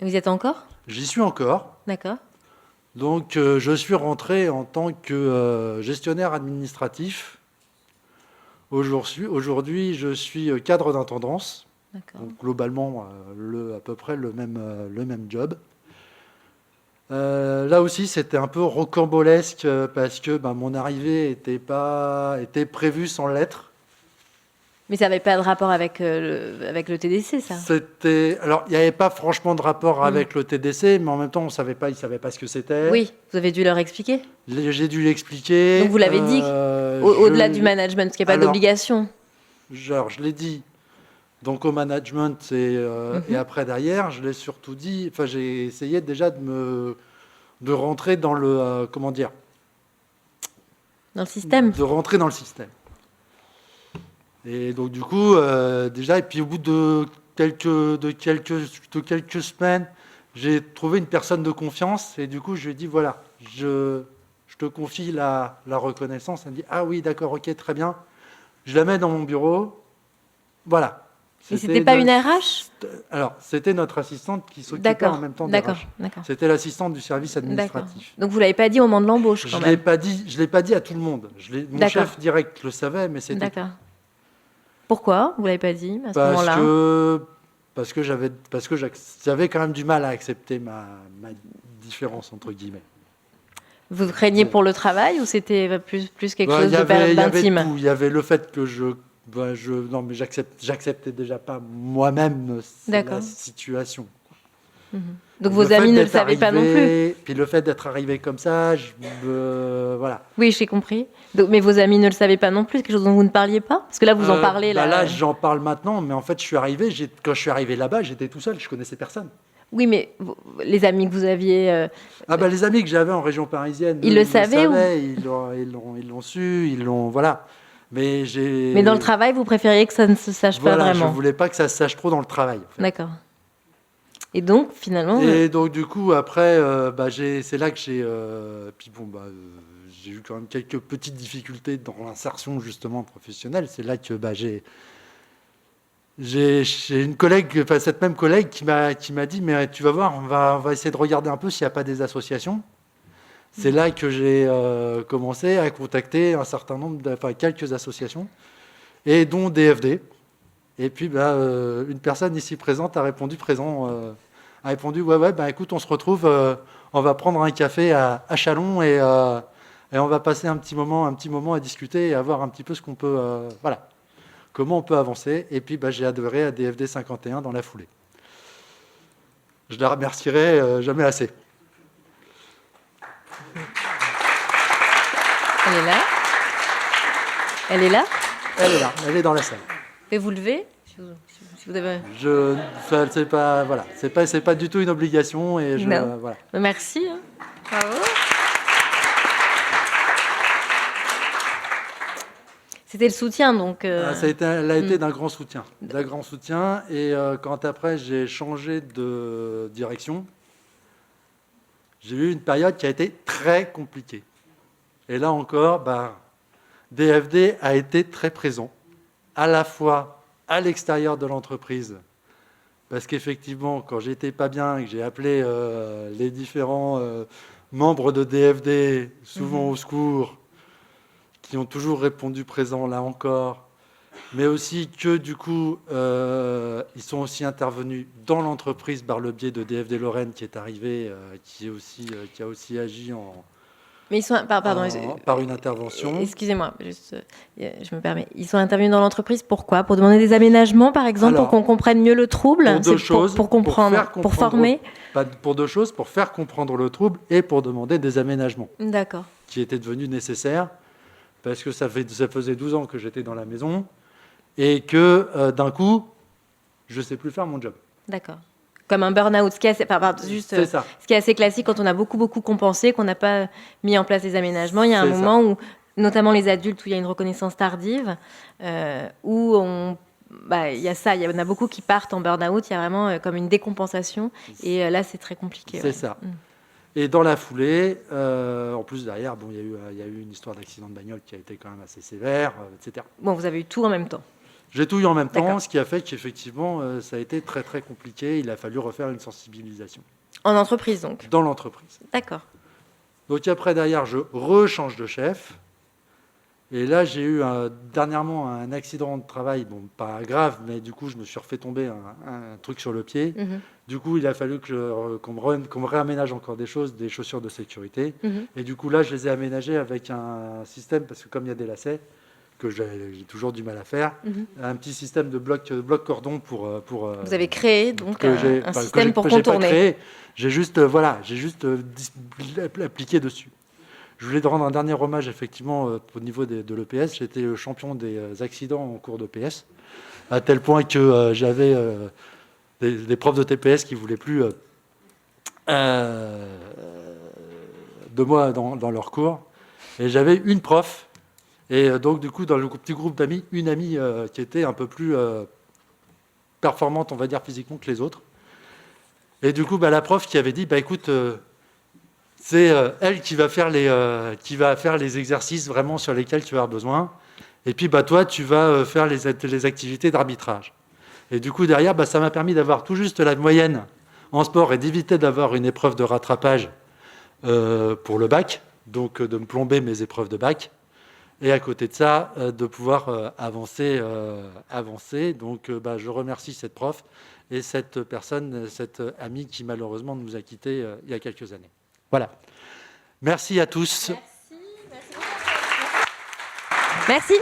Et vous y êtes encore? J'y suis encore. D'accord. Donc je suis rentré en tant que gestionnaire administratif. Aujourd'hui, je suis cadre d'intendance. D'accord. Donc globalement, à peu près le même job. Là aussi, c'était un peu rocambolesque parce que mon arrivée était prévue sans lettre. Mais ça n'avait pas de rapport avec le TDC, ça? Alors, il n'y avait pas franchement de rapport avec le TDC, mais en même temps, ils ne savaient pas ce que c'était. Oui, vous avez dû leur expliquer. J'ai dû l'expliquer. Donc vous l'avez dit, au-delà du management, parce qu'il n'y a pas d'obligation. Je l'ai dit donc au management et après derrière, je l'ai surtout dit. Enfin, j'ai essayé déjà de rentrer dans le Dans le système. De rentrer dans le système. Et donc du coup, déjà, et puis au bout de quelques semaines, j'ai trouvé une personne de confiance et du coup, je lui ai dit voilà, je te confie la reconnaissance. Elle me dit ah oui, d'accord, ok, très bien. Je la mets dans mon bureau. Voilà. Mais c'était pas une RH? Alors, c'était notre assistante qui s'occupait en même temps des RH. D'accord. C'était l'assistante du service administratif. Donc vous l'avez pas dit au moment de l'embauche quand Je même? l'ai pas dit à tout le monde. Mon chef direct le savait, mais c'était... D'accord. Pourquoi vous l'avez pas dit à ce moment-là? Parce que j'avais quand même du mal à accepter ma différence, entre guillemets. Vous craignez pour le travail ou c'était plus quelque chose d'intime? Il y avait le fait que non, mais j'acceptais déjà pas moi-même la situation. Donc vos amis ne le savaient pas non plus? Puis le fait d'être arrivé comme ça, voilà. Oui, j'ai compris. Donc, mais vos amis ne le savaient pas non plus? Quelque chose dont vous ne parliez pas? Parce que là, vous en parlez. Là, j'en parle maintenant, mais en fait, quand je suis arrivé là-bas, j'étais tout seul, je connaissais personne. Oui, mais les amis que vous aviez... les amis que j'avais en région parisienne, ils le savaient ils l'ont su, voilà. Mais dans le travail, vous préfériez que ça ne se sache pas vraiment? Je ne voulais pas que ça se sache trop dans le travail. En fait. D'accord. Et donc, finalement... Et donc, du coup, après, c'est là que j'ai eu quand même quelques petites difficultés dans l'insertion, justement, professionnelle. C'est là que j'ai une collègue, cette même collègue qui m'a dit, mais tu vas voir, on va essayer de regarder un peu s'il n'y a pas des associations. C'est là que j'ai commencé à contacter un certain nombre, quelques associations, et dont DFD. Et puis, une personne ici présente a répondu ouais, écoute, on se retrouve, on va prendre un café à Châlons et on va passer un petit moment à discuter et à voir un petit peu ce qu'on peut, comment on peut avancer. Et puis, j'ai adhéré à DFD 51 dans la foulée. Je la remercierai jamais assez. Elle est là? Elle est là? Elle est là, elle est dans la salle. Et vous levez? Si vous avez... c'est pas du tout une obligation et voilà. Merci. Bravo. C'était le soutien, donc. Elle a été d'un grand soutien, Et quand après j'ai changé de direction, j'ai eu une période qui a été très compliquée. Et là encore, DFD a été très présent. à la fois à l'extérieur de l'entreprise, parce qu'effectivement, quand j'étais pas bien et que j'ai appelé les différents membres de DFD, souvent au secours, qui ont toujours répondu présent là encore, mais aussi que du coup, ils sont aussi intervenus dans l'entreprise par le biais de DFD Lorraine qui est arrivé, qui a aussi agi Mais ils sont, pardon, par une intervention. Excusez-moi, juste, je me permets. Ils sont intervenus dans l'entreprise pourquoi? Pour demander des aménagements, par exemple, Alors, pour qu'on comprenne mieux le trouble? Pour deux choses. Pour comprendre, pour former? Pour deux choses, pour faire comprendre le trouble et pour demander des aménagements D'accord. qui étaient devenus nécessaires, parce que ça faisait 12 ans que j'étais dans la maison et que d'un coup, je ne sais plus faire mon job. D'accord. Comme un burn-out, ce qui est assez classique quand on a beaucoup compensé, qu'on n'a pas mis en place les aménagements. Il y a un moment où, notamment les adultes, où il y a une reconnaissance tardive, où il y a ça, il y en a beaucoup qui partent en burn-out, il y a vraiment comme une décompensation, et là c'est très compliqué. C'est ça. Et dans la foulée, en plus derrière, bon, il y a eu une histoire d'accident de bagnole qui a été quand même assez sévère, etc. Bon, vous avez eu tout en même temps. J'ai tout eu en même temps, ce qui a fait qu'effectivement, ça a été très très compliqué. Il a fallu refaire une sensibilisation. En entreprise donc? Dans l'entreprise. D'accord. Donc après, derrière, je rechange de chef. Et là, j'ai eu dernièrement un accident de travail, bon, pas grave, mais du coup, je me suis refait tomber un truc sur le pied. Du coup, il a fallu qu'on me réaménage encore des choses, des chaussures de sécurité. Et du coup, là, je les ai aménagées avec un système, parce que comme il y a des lacets, que j'ai toujours du mal à faire, un petit système de bloc cordon pour vous avez créé donc un système pour contourner. Pas créé, j'ai juste appliqué dessus. Je voulais rendre un dernier hommage effectivement au niveau de l'EPS. J'étais le champion des accidents en cours d'EPS, à tel point que j'avais des profs de TPS qui ne voulaient plus de moi dans leur cours. Et j'avais une prof. Et donc, du coup, dans le petit groupe d'amis, une amie qui était un peu plus performante, on va dire, physiquement que les autres. Et du coup, la prof qui avait dit, écoute, c'est elle qui va faire les exercices vraiment sur lesquels tu vas avoir besoin. Et puis, toi, tu vas faire les activités d'arbitrage. Et du coup, derrière, ça m'a permis d'avoir tout juste la moyenne en sport et d'éviter d'avoir une épreuve de rattrapage pour le bac, donc de me plomber mes épreuves de bac. Et à côté de ça, de pouvoir avancer. Donc, je remercie cette prof et cette personne, cette amie qui malheureusement nous a quittés il y a quelques années. Voilà. Merci à tous. Merci.